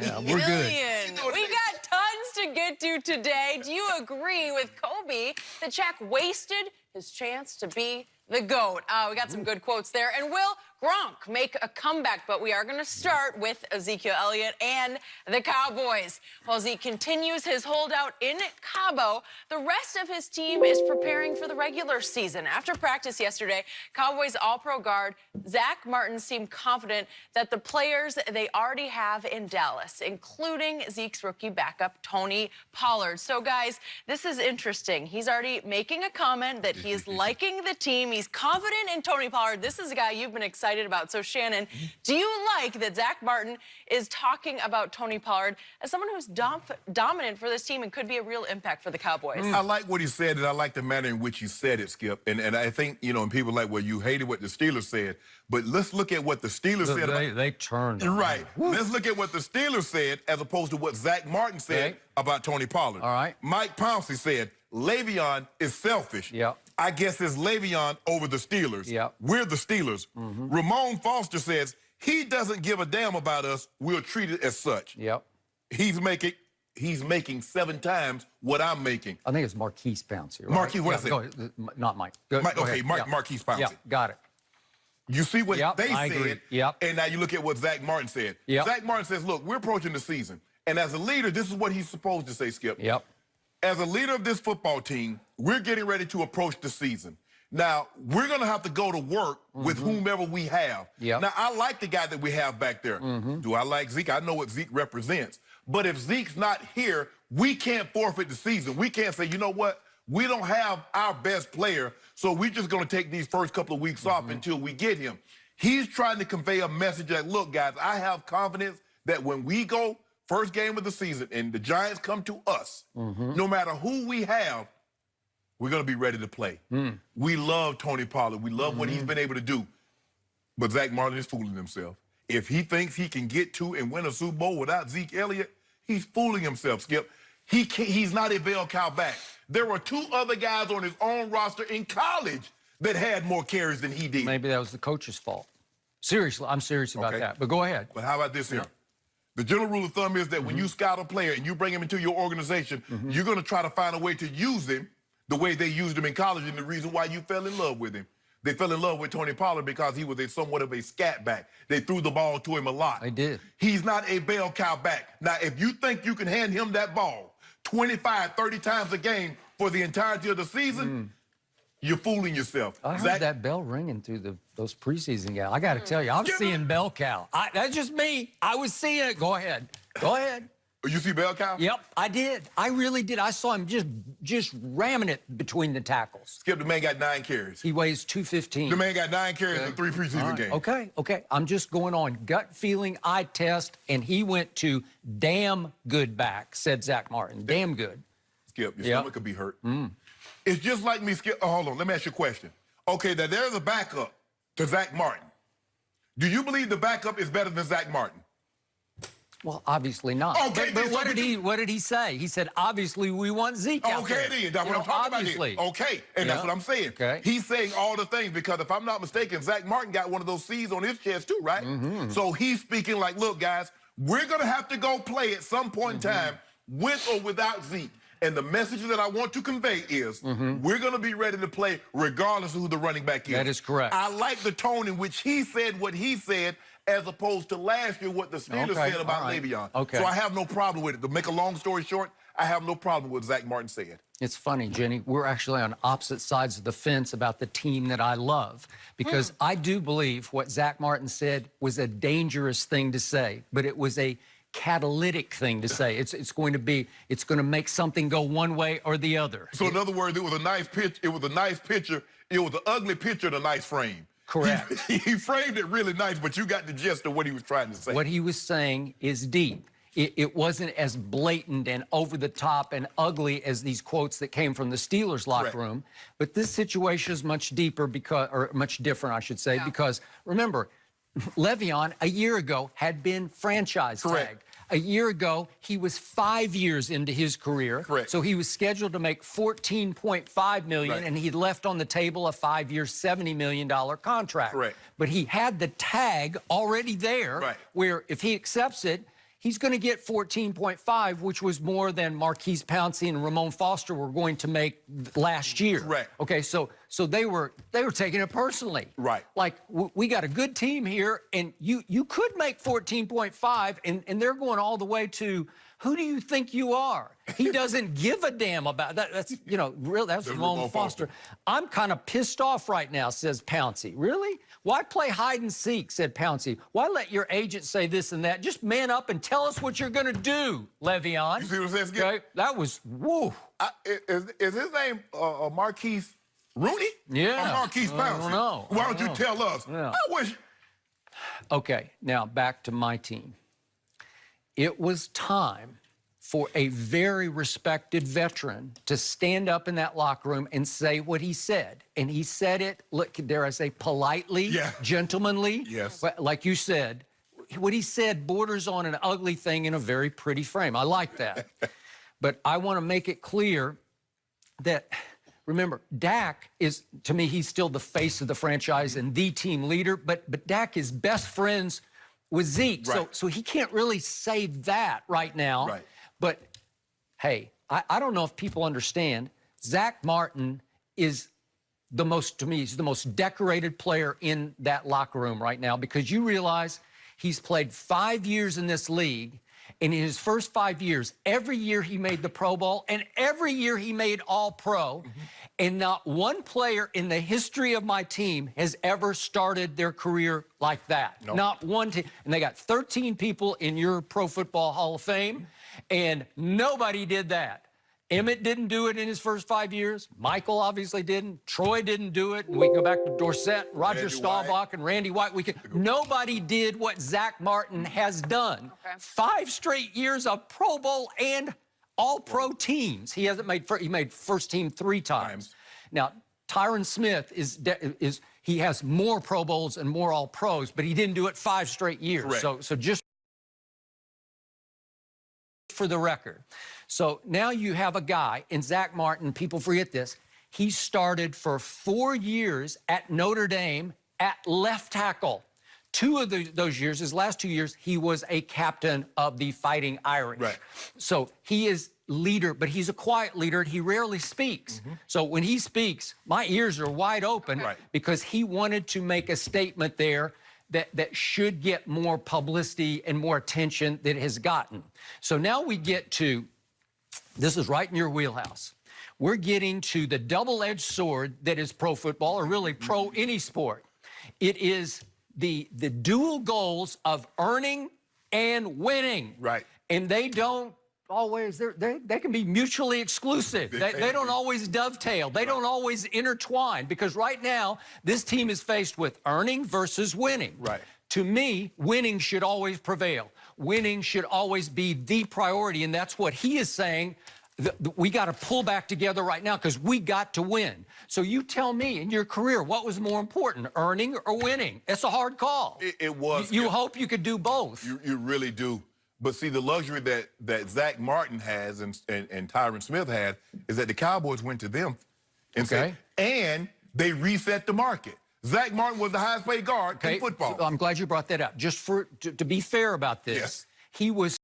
Yeah, we're good. We got tons to get to today. Do you agree with Kobe that Shaq wasted his chance to be the GOAT? We got some good quotes there. And will Gronk make a comeback? But we are going to start with Ezekiel Elliott and the Cowboys. While Zeke continues his holdout in Cabo, the rest of his team is preparing for the regular season. After practice yesterday, Cowboys All-Pro guard Zach Martin seemed confident that the players they already have in Dallas, including Zeke's rookie backup, Tony Pollard. So, guys, this is interesting. He's already making a comment that he is liking the team. He's confident in Tony Pollard. This is a guy you've been excited about. So, Shannon, do you like that Zach Martin is talking about Tony Pollard as someone who's dominant for this team and could be a real impact for the Cowboys? I like what he said, and I like the manner in which he said it, Skip. And I think, you know, and people are like, well, you hated what the Steelers said. But let's look at what the Steelers said. They turned. Right. Let's look at what the Steelers said as opposed to what Zach Martin said about Tony Pollard. All right. Mike Pouncey said, Le'Veon is selfish. Yep. I guess it's Le'Veon over the Steelers. Yep. We're the Steelers. Ramon Foster says, he doesn't give a damn about us. We'll treat it as such. Yep. He's making 7 times what I'm making. I think it's Marquise Pouncey, right? Marquise, what I said? Go ahead. Not Mike. Marquise Pouncey. Yeah, got it. You see what they I said, agree. Yep. And now you look at what Zach Martin said. Yep. Zach Martin says, look, we're approaching the season. And as a leader, this is what he's supposed to say, Skip. Yep. As a leader of this football team, we're getting ready to approach the season. Now, we're going to have to go to work with whomever we have. Yep. Now, I like the guy that we have back there. Do I like Zeke? I know what Zeke represents. But if Zeke's not here, we can't forfeit the season. We can't say, you know what? We don't have our best player, so we're just going to take these first couple of weeks off until we get him. He's trying to convey a message that, look, guys, I have confidence that when we go first game of the season and the Giants come to us, no matter who we have, we're going to be ready to play. We love Tony Pollard. We love what he's been able to do. But Zach Martin is fooling himself. If he thinks he can get to and win a Super Bowl without Zeke Elliott, he's fooling himself, Skip. He's not a bell cow back. There were 2 other guys on his own roster in college that had more carries than he did. Maybe that was the coach's fault. Seriously, I'm serious about that. But go ahead. But how about this here? The general rule of thumb is that when you scout a player and you bring him into your organization, you're going to try to find a way to use him the way they used him in college, and the reason why you fell in love with him. They fell in love with Tony Pollard because he was somewhat of a scat back. They threw the ball to him a lot. They did. He's not a bell cow back. Now, if you think you can hand him that ball 25, 30 times a game for the entirety of the season, you're fooling yourself. I heard that bell ringing through those preseason games. I got to tell you, I was seeing bell cow. That's just me. I was seeing it. Go ahead. Go ahead. You see bell cow? Yep, I did. I really did. I saw him just ramming it between the tackles. Skip, the man got 9 carries. He weighs 215. The man got 9 carries in 3 preseason games. Okay. I'm just going on gut feeling, eye test, and he went to damn good back, said Zach Martin. Damn good. Skip, your stomach could be hurt. It's just like me, Skip. Oh, hold on, let me ask you a question. Okay, now there's a backup to Zach Martin. Do you believe the backup is better than Zach Martin? Well, obviously not. Okay, but what did he say? He said, obviously, we want Zeke out there. Okay, then. That's what I'm talking obviously. about. Okay, and that's what I'm saying. Okay. He's saying all the things because if I'm not mistaken, Zach Martin got one of those C's on his chest too, right? So he's speaking like, look, guys, we're going to have to go play at some point in time with or without Zeke. And the message that I want to convey is we're going to be ready to play regardless of who the running back is. That is correct. I like the tone in which he said what he said as opposed to last year what the Steelers said about Le'Veon. So I have no problem with it. To make a long story short, I have no problem with what Zach Martin said. It's funny, Jenny. We're actually on opposite sides of the fence about the team that I love because I do believe what Zach Martin said was a dangerous thing to say, but it was a catalytic thing to say. It's going to make something go one way or the other. So in other words, it was a nice pitch. It was a nice picture. It was an ugly picture in a nice frame. Correct. He framed it really nice, but you got the gist of what he was trying to say. What he was saying is deep. It wasn't as blatant and over the top and ugly as these quotes that came from the Steelers locker room. But this situation is much deeper or much different, I should say, because remember, Le'Veon a year ago had been franchise tagged. A year ago, he was 5 years into his career. So he was scheduled to make $14.5 million, and he left on the table a 5-year, $70 million contract. But he had the tag already there, where if he accepts it, he's going to get 14.5, which was more than Marquise Pouncey and Ramon Foster were going to make last year. Correct. Okay, so they were taking it personally. Right. Like, we got a good team here, and you could make 14.5, and they're going all the way to, who do you think you are? He doesn't give a damn about that. That's, you know, real. That's Ramon Foster. I'm kind of pissed off right now, says Pouncey. Really? Why play hide and seek, said Pouncey. Why let your agent say this and that? Just man up and tell us what you're going to do, Le'Veon. You see what I'm saying? Okay? That was, woo. Is his name Marquise Rooney? Yeah. Or Marquise Pouncey? I don't know. Why don't you tell us? Yeah. I wish. Okay, now back to my team. It was time for a very respected veteran to stand up in that locker room and say what he said. And he said it, look, dare I say, politely, gentlemanly. Yes. Like you said, what he said borders on an ugly thing in a very pretty frame. I like that. But I want to make it clear that, remember, Dak is, to me, he's still the face of the franchise and the team leader, but Dak is best friends with Zeke. Right. So he can't really say that right now. Right. But, hey, I don't know if people understand, Zach Martin is the most, to me, he's the most decorated player in that locker room right now, because you realize he's played 5 years in this league, and in his first 5 years, every year he made the Pro Bowl, and every year he made All-Pro, and not one player in the history of my team has ever started their career like that. Nope. Not one team. And they got 13 people in your Pro Football Hall of Fame, and nobody did that. Emmett didn't do it in his first 5 years. Michael obviously didn't. Troy didn't do it. And we can go back to Dorsett, Roger Staubach, and Randy White. Nobody did what Zach Martin has done. Okay. 5 straight years of Pro Bowl and All-Pro teams. He made first team 3 times. Now, Tyron Smith he has more Pro Bowls and more All-Pros, but he didn't do it 5 straight years. Correct. So just for the record. So now you have a guy in Zach Martin, people forget this, he started for 4 years at Notre Dame at left tackle. 2 of those years, his last 2 years, he was a captain of the Fighting Irish. Right. So he is leader, but he's a quiet leader. He rarely speaks. So when he speaks, my ears are wide open because he wanted to make a statement there that should get more publicity and more attention than it has gotten. So now we get to, this is right in your wheelhouse. We're getting to the double-edged sword that is pro football, or really pro any sport. It is the dual goals of earning and winning. Right. And they don't always, they can be mutually exclusive. They don't always dovetail. They don't always intertwine, because right now, this team is faced with earning versus winning. Right. To me, winning should always prevail. Winning should always be the priority, and that's what he is saying. We got to pull back together right now because we got to win. So you tell me, in your career, what was more important, earning or winning? It's a hard call. It was. You hope you could do both. You really do. But see, the luxury that Zach Martin has and Tyron Smith had is that the Cowboys went to them and said, and they reset the market. Zach Martin was the highest paid guard in football. So I'm glad you brought that up. Just to be fair about this, he was